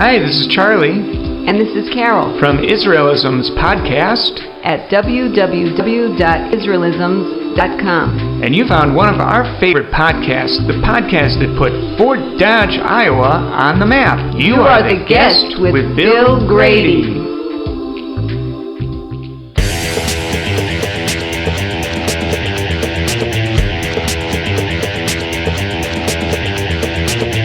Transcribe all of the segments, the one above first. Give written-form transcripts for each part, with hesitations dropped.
Hi, this is Charlie. And this is Carol. From Israelism's podcast. At www.israelisms.com. And you found one of our favorite podcasts, the podcast that put Fort Dodge, Iowa on the map. You are the guest with Bill Grady.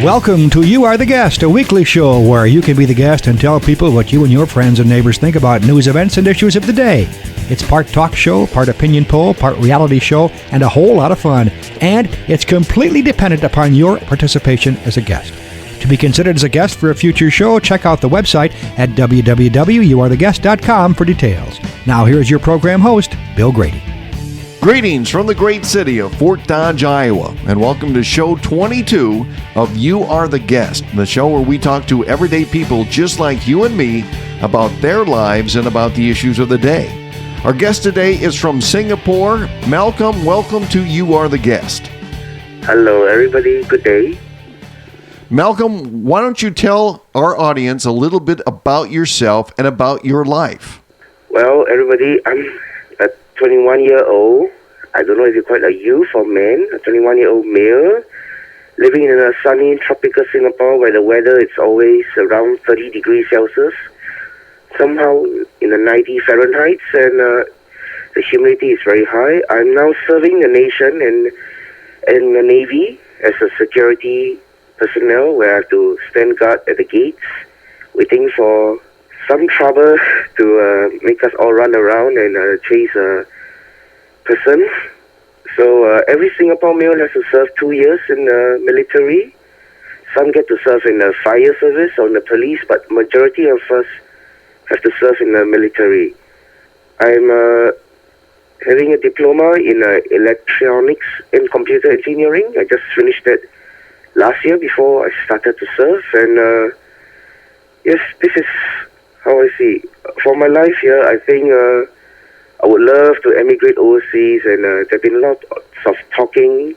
Welcome to You Are the Guest, a weekly show where you can be the guest and tell people what you and your friends and neighbors think about news, events, and issues of the day. It's part talk show, part opinion poll, part reality show, and a whole lot of fun. And it's completely dependent upon your participation as a guest. To be considered as a guest for a future show, check out the website at www.youaretheguest.com for details. Now here's your program host, Bill Grady. Greetings from the great city of Fort Dodge, Iowa, and welcome to show 22 of You Are the Guest, the show where we talk to everyday people just like you and me about their lives and about the issues of the day. Our guest today is from Singapore. Malcolm, welcome to You Are the Guest. Hello, everybody. Good day. Malcolm, why don't you tell our audience a little bit about yourself and about your life? Well, everybody, I'm a 21-year-old. I don't know if you call it a youth or man, a 21-year-old male, living in a sunny tropical Singapore where the weather is always around 30 degrees Celsius, somehow in the 90 Fahrenheit, and the humidity is very high. I'm now serving the nation in the Navy as a security personnel where I have to stand guard at the gates, waiting for some trouble to make us all run around and chase a person. So every Singapore male has to serve 2 years in the military. Some get to serve in the fire service or in the police, but majority of us have to serve in the military. I'm having a diploma in electronics and computer engineering. I just finished that last year before I started to serve. And yes, this is how I see. For my life here, I think I would love to emigrate overseas, and there have been lots of talking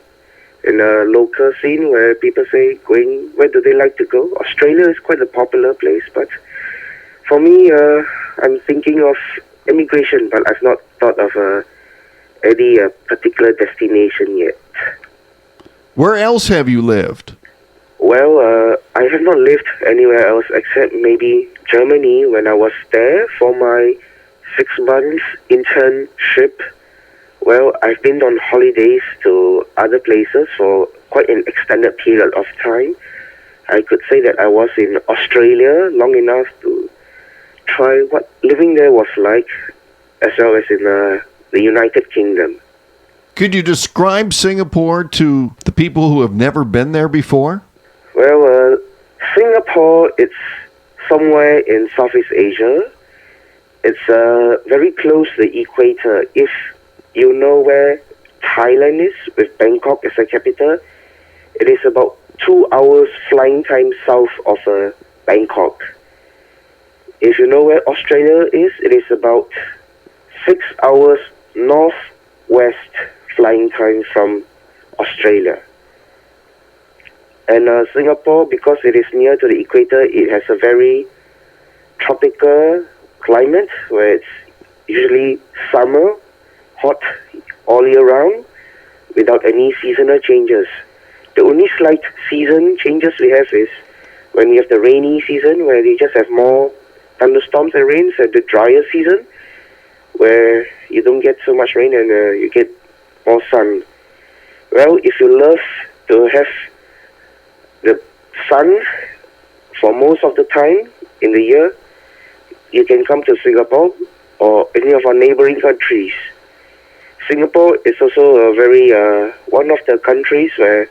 in the local scene where people say, where do they like to go? Australia is quite a popular place, but for me, I'm thinking of immigration, but I've not thought of any particular destination yet. Where else have you lived? Well, I have not lived anywhere else except maybe Germany when I was there for my 6 months internship. Well, I've been on holidays to other places for quite an extended period of time. I could say that I was in Australia long enough to try what living there was like, as well as in the United Kingdom. Could you describe Singapore to the people who have never been there before? Well, Singapore, it's somewhere in Southeast Asia. It's very close to the equator. If you know where Thailand is, with Bangkok as a capital, it is about 2 hours flying time south of Bangkok. If you know where Australia is, it is about 6 hours northwest flying time from Australia. And Singapore, because it is near to the equator, it has a very tropical climate where it's usually summer, hot all year round, without any seasonal changes. The only slight season changes we have is when we have the rainy season, where we just have more thunderstorms and rains, and the drier season, where you don't get so much rain and you get more sun. Well, if you love to have the sun for most of the time in the year, you can come to Singapore or any of our neighboring countries. Singapore is also a very one of the countries where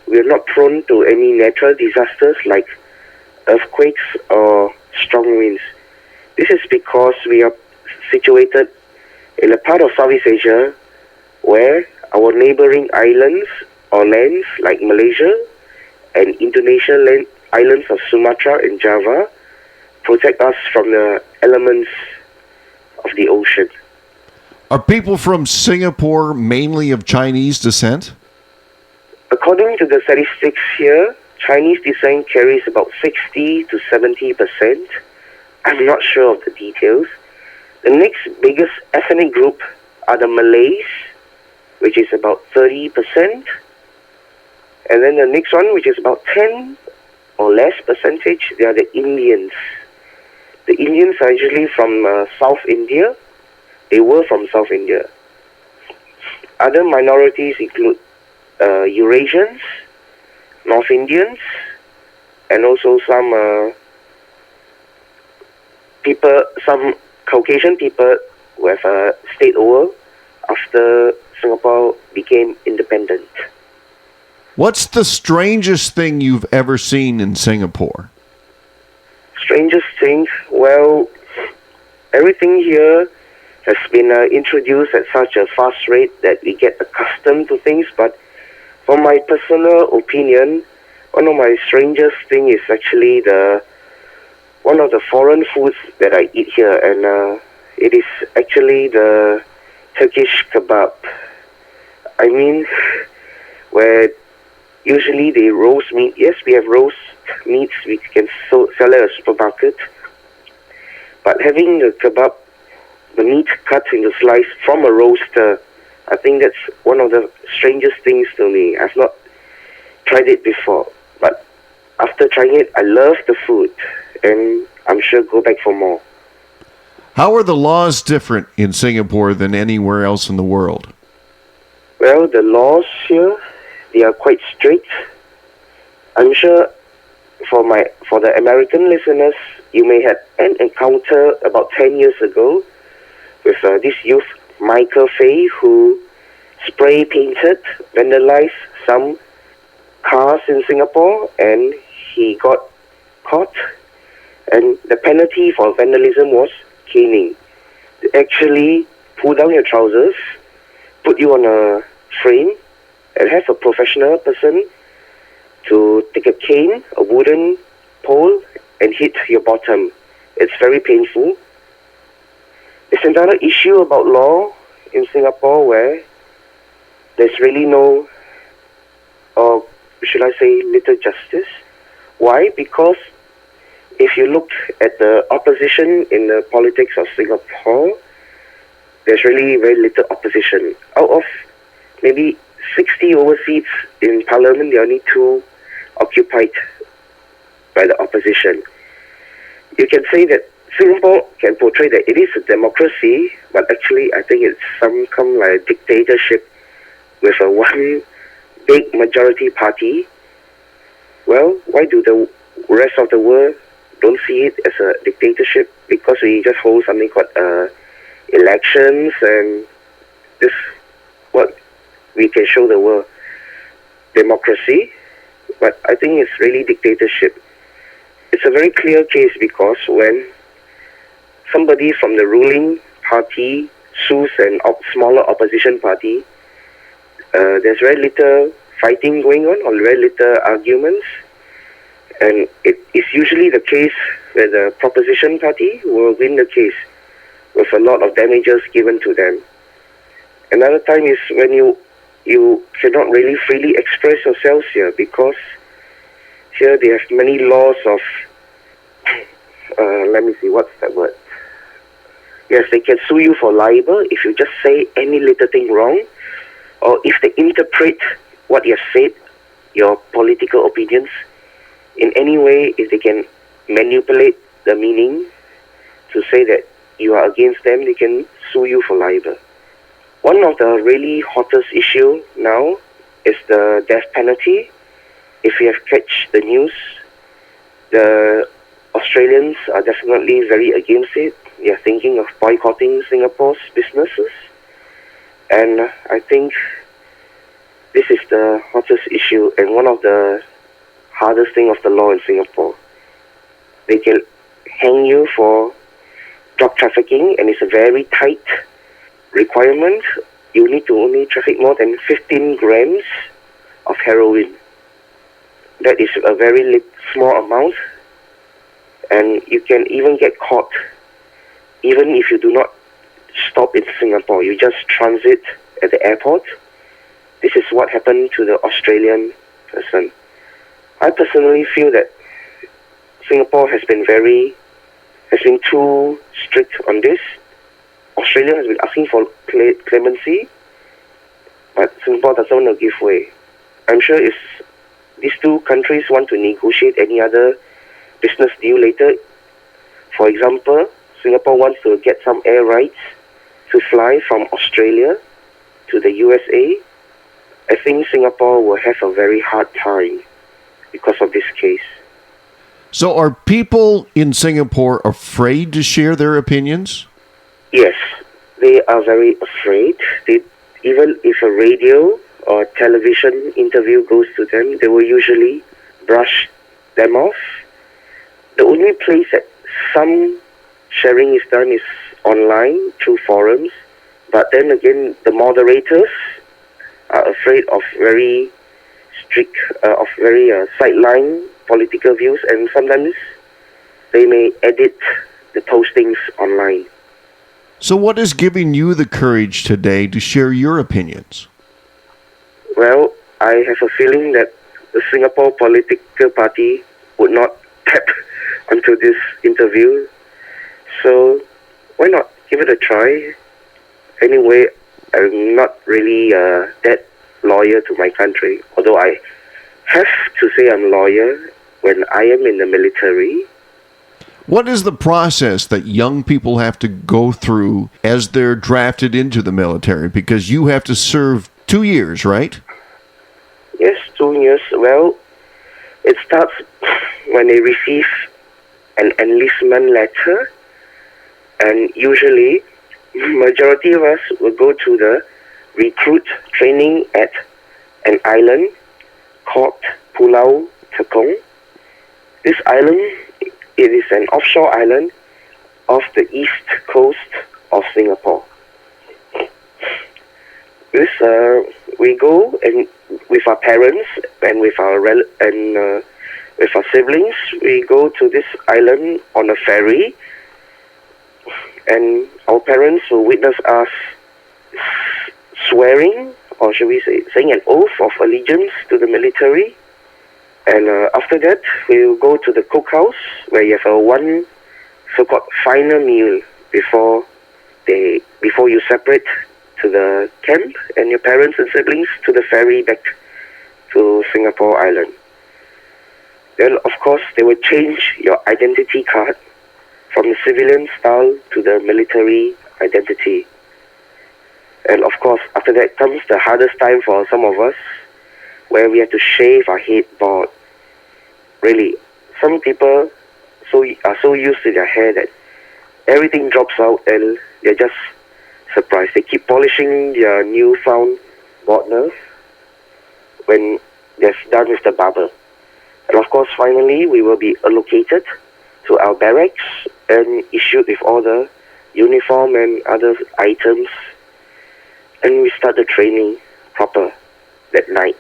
we are not prone to any natural disasters like earthquakes or strong winds. This is because we are situated in a part of Southeast Asia where our neighboring islands or lands like Malaysia and Indonesian islands of Sumatra and Java protect us from the elements of the ocean. Are people from Singapore mainly of Chinese descent? According to the statistics here, Chinese descent carries about 60 to 70%. I'm not sure of the details. The next biggest ethnic group are the Malays, which is about 30%. And then the next one, which is about 10 or less percentage, they are the Indians. The Indians are usually from South India. They were from South India. Other minorities include Eurasians, North Indians, and also some Caucasian people who have stayed over after Singapore became independent. What's the strangest thing you've ever seen in Singapore? Strangest thing? Well, everything here has been introduced at such a fast rate that we get accustomed to things, but from my personal opinion, one of my strangest things is actually one of the foreign foods that I eat here, and it is actually the Turkish kebab. I mean, where usually they roast meat. Yes, we have roast meats we can sell at a supermarket, but having the kebab, the meat cut into slice from a roaster, I think that's one of the strangest things to me. I've not tried it before, but after trying it, I love the food, and I'm sure go back for more. How are the laws different in Singapore than anywhere else in the world? Well, the laws here, they are quite strict. I'm sure for the American listeners, you may have an encounter about 10 years ago with this youth, Michael Fay, who spray painted, vandalized some cars in Singapore, and he got caught. And the penalty for vandalism was caning. They actually pull down your trousers, put you on a frame, and have a professional person to take a cane, a wooden pole, and hit your bottom. It's very painful. There's another issue about law in Singapore where there's really no, or should I say, little justice. Why? Because if you look at the opposition in the politics of Singapore, there's really very little opposition. Out of maybe 60 over seats in Parliament, there are only 2 occupied by the opposition. You can say that Singapore can portray that it is a democracy, but actually I think it's some like a dictatorship with a one big majority party. Well, why do the rest of the world don't see it as a dictatorship? Because we just hold something called elections, and this what we can show the world, democracy, but I think it's really dictatorship. It's a very clear case because when somebody from the ruling party sues an smaller opposition party, there's very little fighting going on, or very little arguments, and it is usually the case where the proposition party will win the case with a lot of damages given to them. Another time is when you cannot really freely express yourselves here, because here they have many laws of, let me see, what's that word? Yes, they can sue you for libel if you just say any little thing wrong, or if they interpret what you have said, your political opinions, in any way, if they can manipulate the meaning to say that you are against them, they can sue you for libel. One of the really hottest issue now is the death penalty. If you have catch the news, the Australians are definitely very against it. They are thinking of boycotting Singapore's businesses. And I think this is the hottest issue and one of the hardest thing of the law in Singapore. They can hang you for drug trafficking, and it's a very tight requirement. You need to only traffic more than 15 grams of heroin. That is a very small amount, and you can even get caught even if you do not stop in Singapore. You just transit at the airport. This is what happened to the Australian person. I personally feel that Singapore has been too strict on this. Australia has been asking for clemency, but Singapore doesn't want to give way. I'm sure if these two countries want to negotiate any other business deal later, for example, Singapore wants to get some air rights to fly from Australia to the USA, I think Singapore will have a very hard time because of this case. So are people in Singapore afraid to share their opinions? Yes, they are very afraid. Even if a radio or television interview goes to them, they will usually brush them off. The only place that some sharing is done is online through forums, but then again, the moderators are afraid of very strict, sideline political views, and sometimes they may edit the postings online. So what is giving you the courage today to share your opinions? Well, I have a feeling that the Singapore political party would not tap onto this interview. So why not give it a try? Anyway, I'm not really that loyal to my country, although I have to say I'm loyal when I am in the military. What is the process that young people have to go through as they're drafted into the military? Because you have to serve 2 years, right? Yes, 2 years. Well, it starts when they receive an enlistment letter, and usually majority of us will go to the recruit training at an island called Pulau Tekong. This island, it is an offshore island off the east coast of Singapore. We go and with our parents and with our with our siblings, we go to this island on a ferry, and our parents will witness us swearing, or should we say, saying an oath of allegiance to the military. And after that, we will go to the cookhouse where you have one so-called final meal before you separate to the camp and your parents and siblings to the ferry back to Singapore Island. Then, of course, they will change your identity card from the civilian style to the military identity. And of course, after that comes the hardest time for some of us, where we have to shave our head bald. Really, some people are so used to their hair that everything drops out and they're just surprised. They keep polishing their newfound baldness when they're done with the barber. And of course, finally, we will be allocated to our barracks and issued with all the uniform and other items. And we start the training proper that night.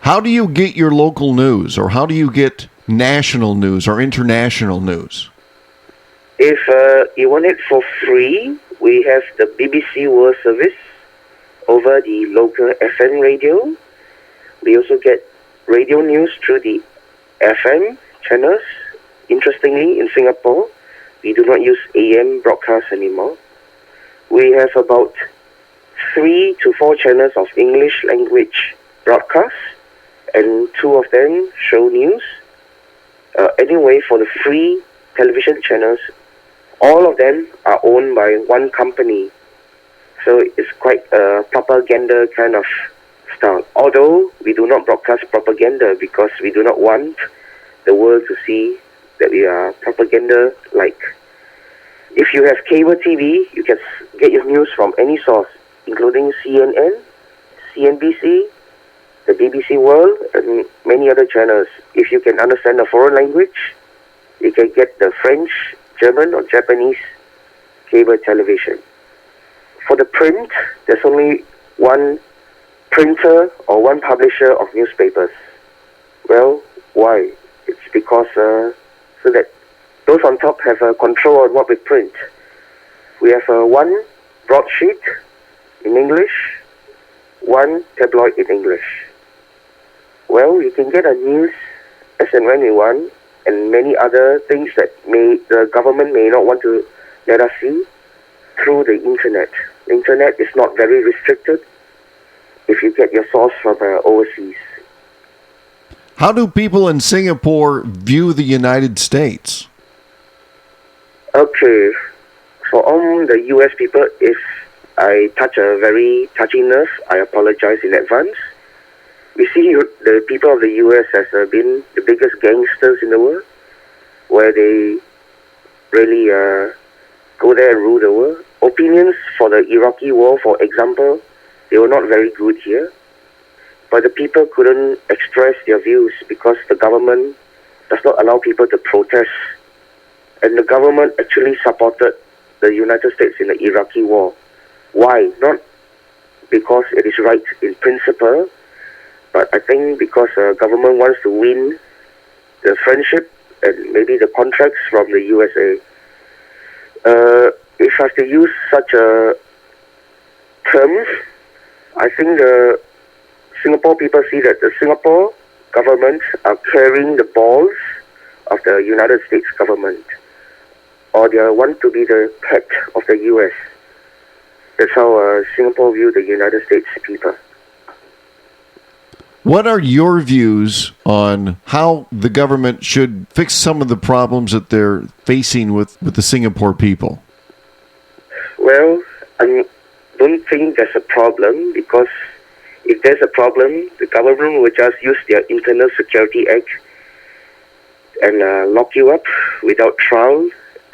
How do you get your local news, or how do you get national news or international news? If you want it for free, we have the BBC World Service over the local FM radio. We also get radio news through the FM channels. Interestingly, in Singapore, we do not use AM broadcast anymore. We have about 3 to 4 channels of English language broadcasts, and 2 of them show news. Anyway, for the free television channels, all of them are owned by one company. So it's quite a propaganda kind of style. Although we do not broadcast propaganda because we do not want the world to see that we are propaganda-like. If you have cable TV, you can get your news from any source, including CNN, CNBC, the BBC World, and many other channels. If you can understand a foreign language, you can get the French, German, or Japanese cable television. For the print, there's only one printer or one publisher of newspapers. Well, why? It's because so that those on top have a control on what we print. We have one broadsheet in English, one tabloid in English. Well, you can get a news as and when you want, and many other things that the government may not want to let us see through the internet. The internet is not very restricted if you get your source from overseas. How do people in Singapore view the United States? Okay, for all the U.S. people, if I touch a very touchy nerve, I apologize in advance. We see the people of the U.S. as been the biggest gangsters in the world, where they really go there and rule the world. Opinions for the Iraqi war, for example, they were not very good here. But the people couldn't express their views because the government does not allow people to protest. And the government actually supported the United States in the Iraqi war. Why? Not because it is right in principle, but I think because the government wants to win the friendship and maybe the contracts from the USA. If I have to use such a term, I think the Singapore people see that the Singapore government are carrying the balls of the United States government, or they want to be the pet of the US. That's how Singapore view the United States people. What are your views on how the government should fix some of the problems that they're facing with the Singapore people? Well, I don't think there's a problem, because if there's a problem, the government will just use their Internal Security Act and lock you up without trial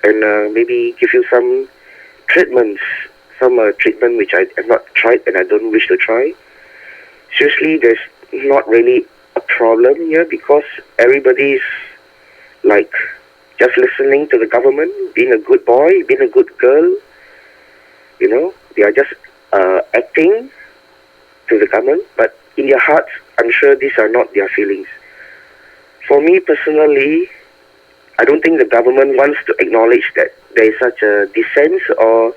and maybe give you some treatments, treatment which I have not tried and I don't wish to try. Seriously, there's not really a problem here because everybody's like just listening to the government, being a good boy, being a good girl. You know, they are just acting to the government, but in their hearts, I'm sure these are not their feelings. For me personally, I don't think the government wants to acknowledge that there is such a dissent or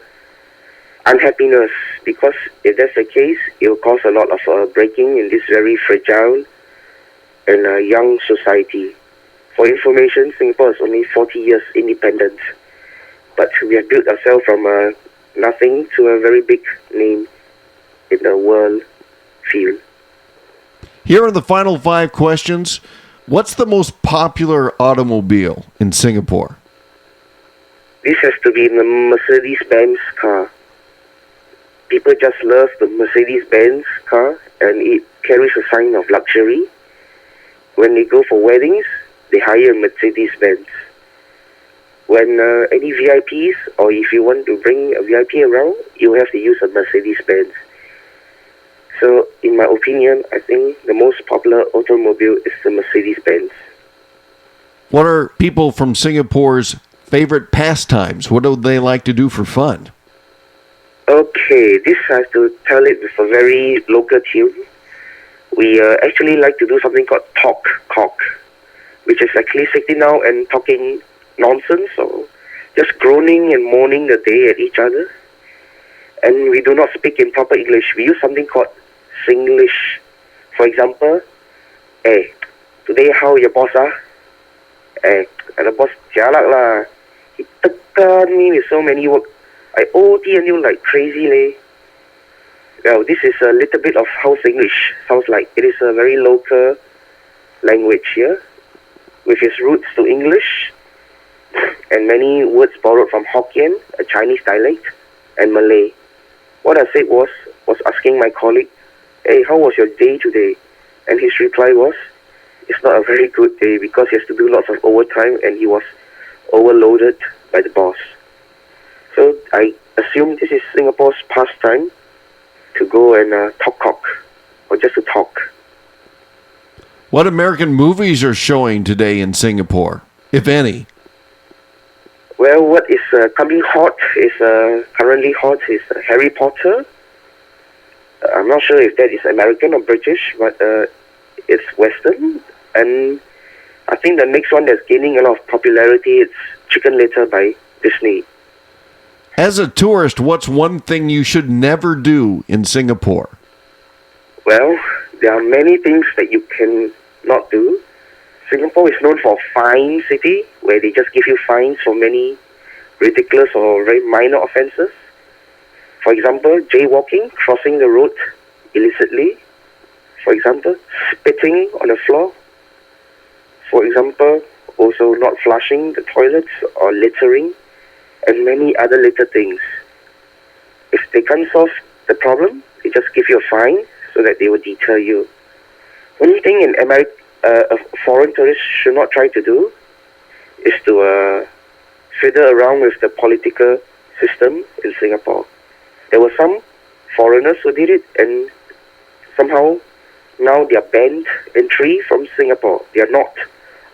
unhappiness, because if that's the case, it will cause a lot of breaking in this very fragile and young society. For information, Singapore is only 40 years independent, but we have built ourselves from nothing to a very big name in the world field. Here are the final 5 questions. What's the most popular automobile in Singapore? This has to be the Mercedes-Benz car. People just love the Mercedes-Benz car, and it carries a sign of luxury. When they go for weddings, they hire a Mercedes-Benz. When any VIPs, or if you want to bring a VIP around, you have to use a Mercedes-Benz. So, in my opinion, I think the most popular automobile is the Mercedes-Benz. What are people from Singapore's favorite pastimes? What do they like to do for fun? Okay, this I have to tell it with a very local tune. We actually like to do something called talk cock, which is actually sitting down and talking nonsense, or just groaning and moaning the day at each other. And we do not speak in proper English. We use something called Singlish. For example, hey, today how your boss ah? Hey, the boss jialat lah. He tekan me with so many work. I OT and you like crazy leh. Well, this is a little bit of house English. Sounds like it is a very local language here, with its roots to English, and many words borrowed from Hokkien, a Chinese dialect, and Malay. What I said was asking my colleague, hey, how was your day today? And his reply was, it's not a very good day because he has to do lots of overtime and he was overloaded by the boss. So I assume this is Singapore's pastime to go and talk cock, or just to talk. What American movies are showing today in Singapore, if any? Well, what is coming hot is currently hot is Harry Potter. I'm not sure if that is American or British, but it's Western. And I think the next one that's gaining a lot of popularity is Chicken Little by Disney. As a tourist, what's one thing you should never do in Singapore? Well, there are many things that you can not do. Singapore is known for a fine city, where they just give you fines for many ridiculous or very minor offences. For example, jaywalking, crossing the road illicitly. For example, spitting on the floor. For example, also not flushing the toilets or littering, and many other little things. If they can't solve the problem, they just give you a fine so that they will deter you. Only thing in America, a foreign tourist should not try to do is to fiddle around with the political system in Singapore. There were some foreigners who did it, and somehow now they are banned entry from Singapore. They are not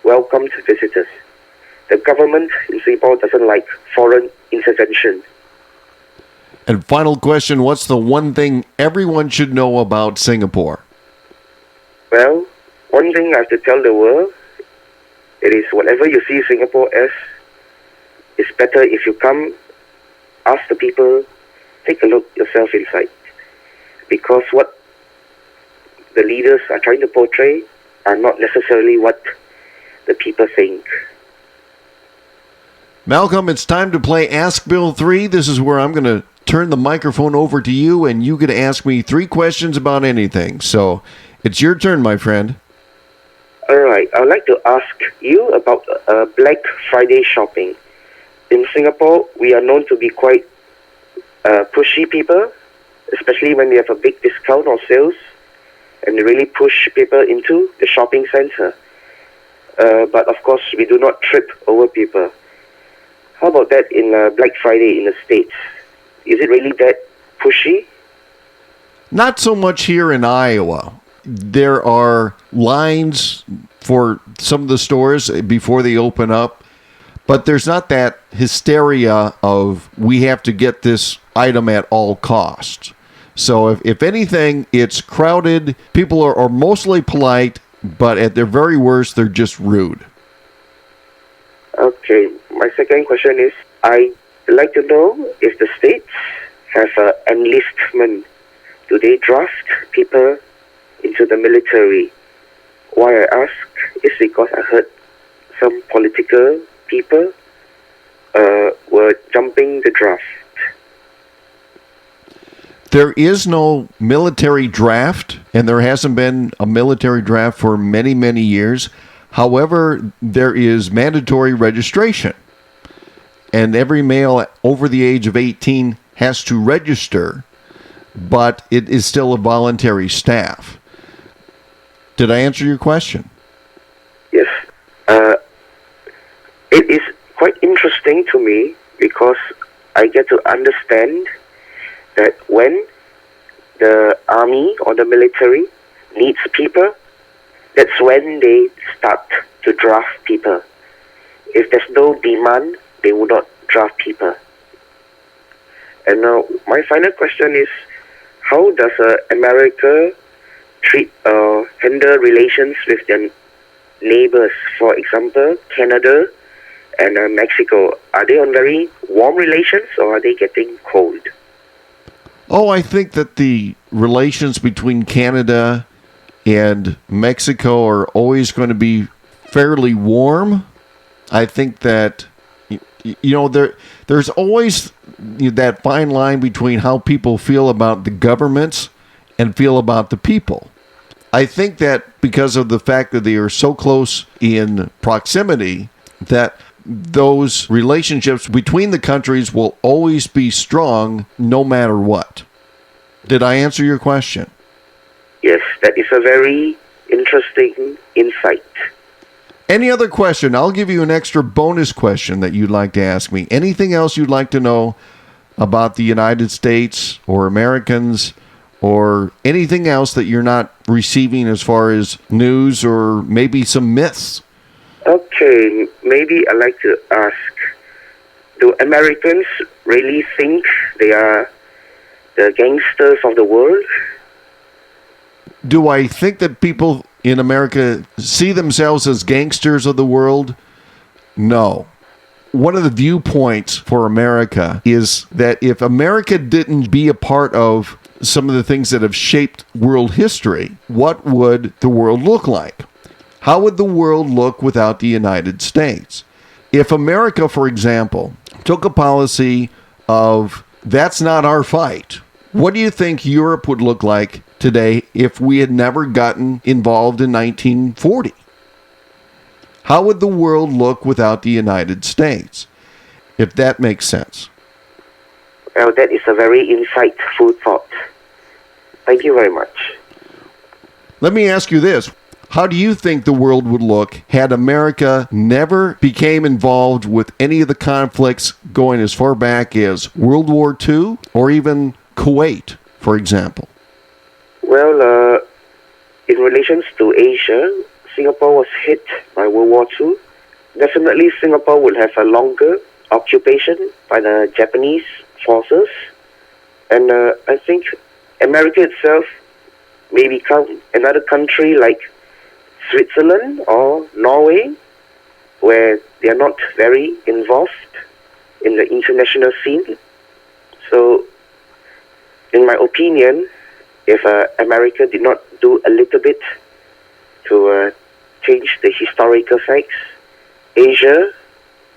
welcomed visitors. The government in Singapore doesn't like foreign intervention. And final question, what's the one thing everyone should know about Singapore? Well, one thing I have to tell the world, it is whatever you see Singapore as, it's better if you come, ask the people, take a look yourself inside. Because what the leaders are trying to portray are not necessarily what the people think. Malcolm, it's time to play Ask Bill 3. This is where I'm going to turn the microphone over to you, and you get to ask me 3 questions about anything. So it's your turn, my friend. All right. I would like to ask you about Black Friday shopping. In Singapore, we are known to be quite pushy people, especially when we have a big discount or sales, and they really push people into the shopping center. But of course, we do not trip over people. How about that in Black Friday in the States? Is it really that pushy? Not so much here in Iowa. There are lines for some of the stores before they open up, but there's not that hysteria of we have to get this item at all costs. So if anything, it's crowded. People are mostly polite, but at their very worst, they're just rude. Okay, my second question is, I'd like to know if the states have enlistment. Do they draft people into the military? Why I ask is because I heard some political people were jumping the draft. There is no military draft, and there hasn't been a military draft for many, many years. However, there is mandatory registration, and every male over the age of 18 has to register, but it is still a voluntary staff. Did I answer your question? Yes. It is quite interesting to me because I get to understand that when the army or the military needs people, that's when they start to draft people. If there's no demand, they will not draft people. And now, my final question is, how does America handle relations with their neighbors? For example, Canada and Mexico. Are they on very warm relations, or are they getting cold? Oh, I think that the relations between Canada and Mexico are always going to be fairly warm. I think that, there's always that fine line between how people feel about the governments and feel about the people. I think that because of the fact that they are so close in proximity, that those relationships between the countries will always be strong no matter what. Did I answer your question? Yes, that is a very interesting insight. Any other question? I'll give you an extra bonus question that you'd like to ask me. Anything else you'd like to know about the United States or Americans or anything else that you're not receiving as far as news or maybe some myths? Okay, maybe I'd like to ask, do Americans really think they are the gangsters of the world? Do I think that people in America see themselves as gangsters of the world? No. One of the viewpoints for America is that if America didn't be a part of some of the things that have shaped world history, what would the world look like? How would the world look without the United States? If America, for example, took a policy of that's not our fight, what do you think Europe would look like today if we had never gotten involved in 1940? How would the world look without the United States? If that makes sense. Well, that is a very insightful thought. Thank you very much. Let me ask you this. How do you think the world would look had America never became involved with any of the conflicts going as far back as World War II or even Kuwait, for example? Well, in relations to Asia, Singapore was hit by World War II. Definitely Singapore will have a longer occupation by the Japanese forces. And I think America itself may become another country like Switzerland or Norway, where they are not very involved in the international scene. So, in my opinion, if America did not do a little bit to change the historical facts, Asia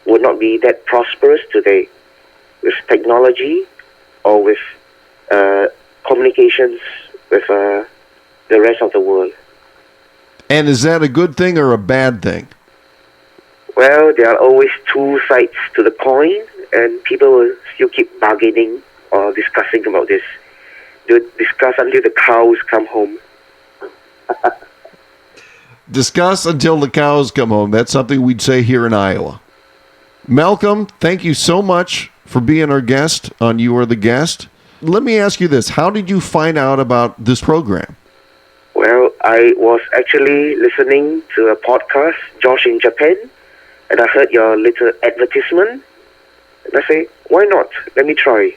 would not be that prosperous today with technology or with communications with the rest of the world. And is that a good thing or a bad thing? Well, there are always two sides to the coin, and people will still keep bargaining or discussing about this. They'll discuss until the cows come home. Discuss until the cows come home. That's something we'd say here in Iowa. Malcolm, thank you so much for being our guest on You Are the Guest. Let me ask you this. How did you find out about this program? Well, I was actually listening to a podcast, Josh in Japan, and I heard your little advertisement. And I say, why not? Let me try.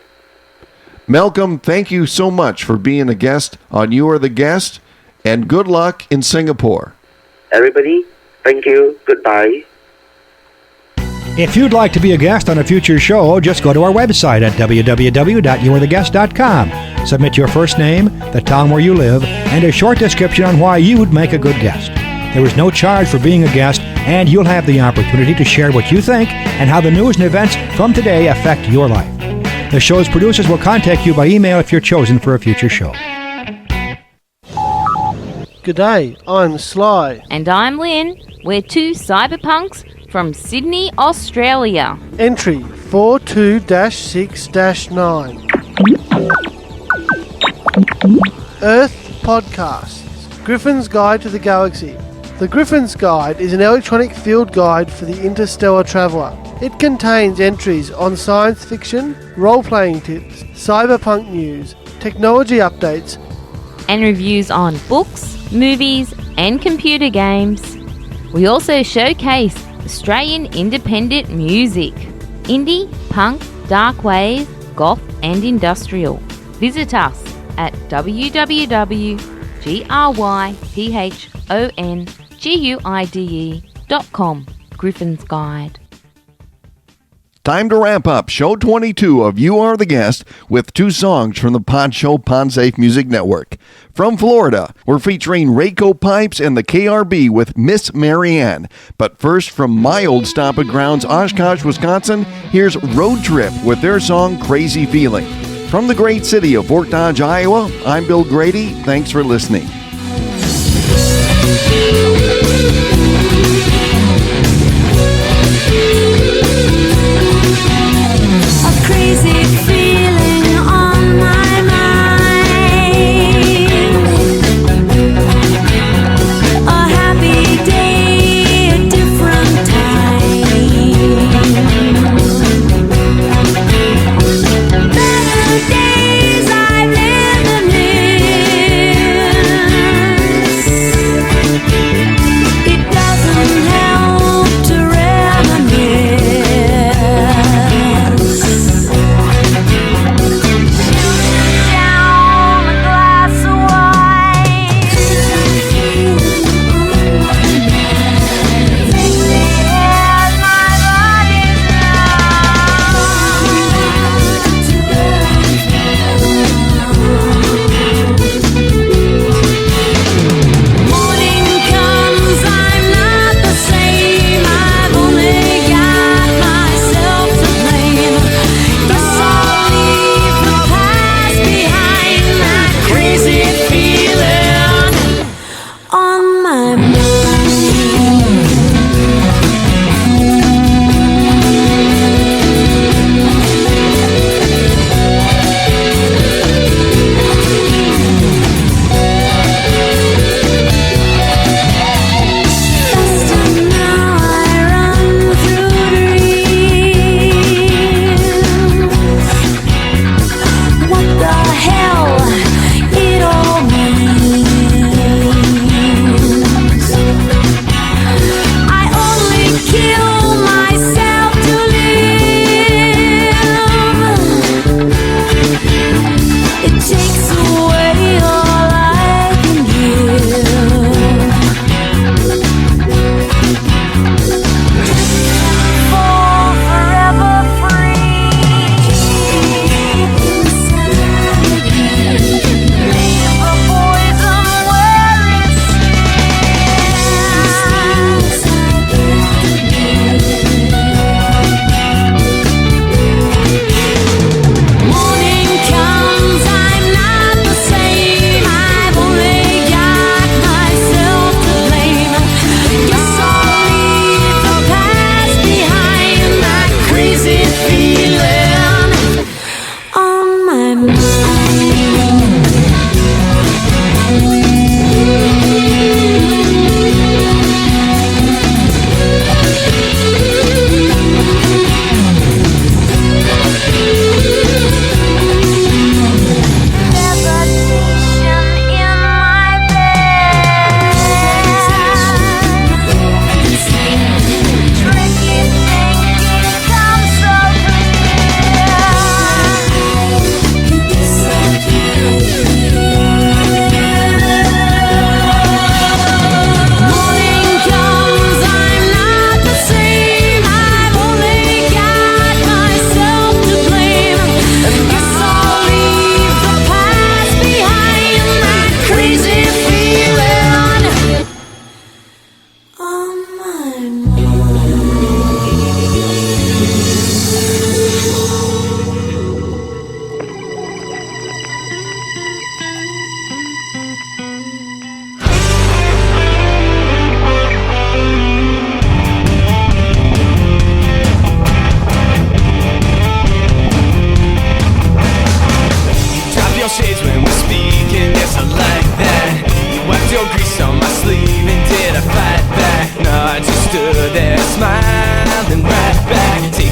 Malcolm, thank you so much for being a guest on You Are the Guest, and good luck in Singapore. Everybody, thank you. Goodbye. If you'd like to be a guest on a future show, just go to our website at www.youaretheguest.com. Submit your first name, the town where you live, and a short description on why you would make a good guest. There is no charge for being a guest, and you'll have the opportunity to share what you think and how the news and events from today affect your life. The show's producers will contact you by email if you're chosen for a future show. G'day, I'm Sly. And I'm Lynn. We're two cyberpunks from Sydney, Australia. Entry 42-6-9. Earth Podcasts. Griffin's Guide to the Galaxy. The Griffin's Guide is an electronic field guide for the interstellar traveller. It contains entries on science fiction, role-playing tips, cyberpunk news, technology updates, And reviews on books, movies, and computer games. We also showcase Australian independent music, indie, punk, dark wave, goth, and industrial. Visit us at www.griphoneguide.com. Griffin's Guide. Time to wrap up show 22 of You Are the Guest with two songs from the Pod Show PodSafe Music Network. From Florida, we're featuring Rayco Pipes and the KRB with Miss Marianne. But first, from my old stomping grounds, Oshkosh, Wisconsin, here's Road Trip with their song Crazy Feeling. From the great city of Fort Dodge, Iowa, I'm Bill Grady. Thanks for listening. Crazy feeling on my mind. A happy day, a different time. Better days I'm living in.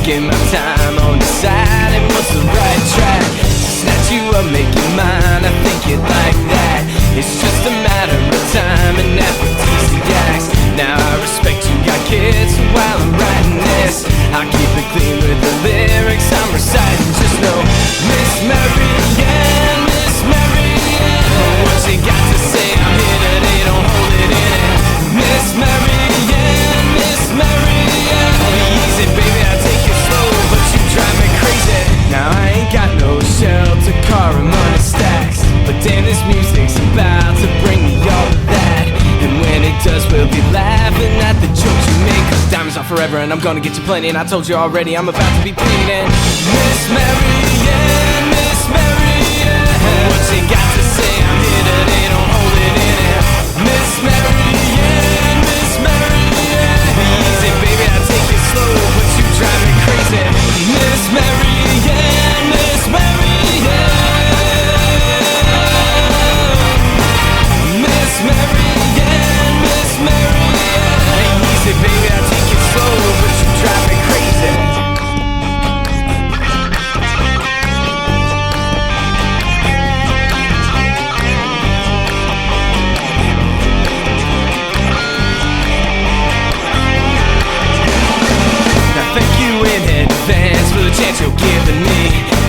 taking my time on deciding what's the right track. Snatch you up, make you mine, I think you'd like that. It's just a matter of time and aphrodisiacs. Now I respect you got kids, so while I'm writing this, I keep it clean with the lyrics I'm reciting. Just know, Miss Marianne, Miss Marianne, what you got to say, I'm here today, don't hold it in. Miss Marianne, Miss Marianne, easy baby, I take it slow, but you drive me crazy. Now I ain't got no shelter, car and money stacks, but damn, this music's about to bring me all of that. And when it does, we'll be laughing at the jokes you make. Cause diamonds are forever and I'm gonna get you plenty. And I told you already, I'm about to be bleeding. Miss Marianne, Miss Marianne, what you got to say? I'm here today, don't hold it in. Miss Marianne, Miss Marianne, easy baby, I take it slow, but you drive me crazy. Miss Marianne, Miss Marianne, Miss Marianne, Miss Marianne, easy baby, I take it slow, but you drive me crazy. Now thank you in advance for the chance you're giving me,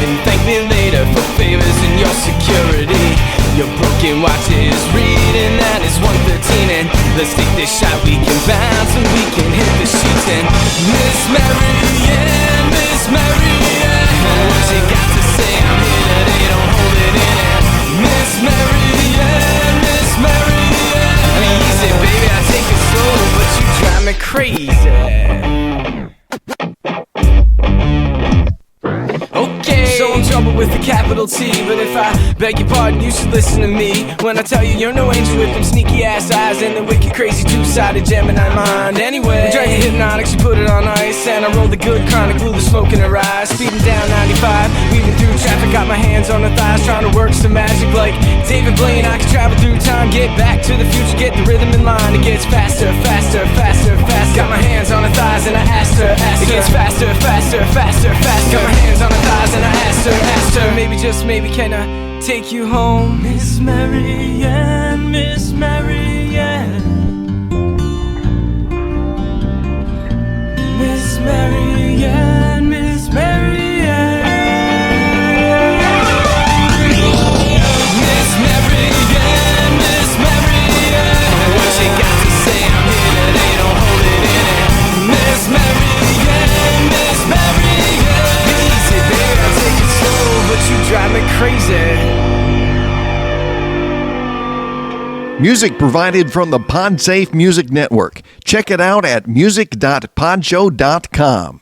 and thank me later for favors and your security. Your broken watch is reading and it's 1:13, and let's take this shot, we can bounce and we can hit the sheets. And Miss Marianne, Miss Marianne, what you got to say? I'm here today, don't hold it in. Miss Marianne, Miss Marianne, easy baby, I take it slow, but you drive me crazy. Okay, so I'm trouble with a capital T, but if I beg your pardon, you should listen to me when I tell you you're no angel with them sneaky ass eyes and the wicked crazy two-sided Gemini mind. Anyway, we drank the hypnotic, she put it on ice, and I rolled the good kind of glue the smoke in her eyes. Speeding down 95, weaving through traffic, got my hands on her thighs, trying to work some magic like David Blaine. I can travel through time, get back to the future, get the rhythm in line. It gets faster, faster, faster, faster. Got my hands on her thighs and I asked her. It gets faster, faster, faster, faster. Got my hands on her thighs and I asked her, maybe just maybe can I take you home? Miss Marianne, Miss Marianne, Miss Marianne, Miss Marianne, Miss Marianne, Miss Marianne, what you got to say? I'm here today, don't hold it in. Miss Marianne, Miss Marianne, easy baby, I take it slow, but you drive me crazy. Music provided from the PodSafe Music Network. Check it out at music.podshow.com.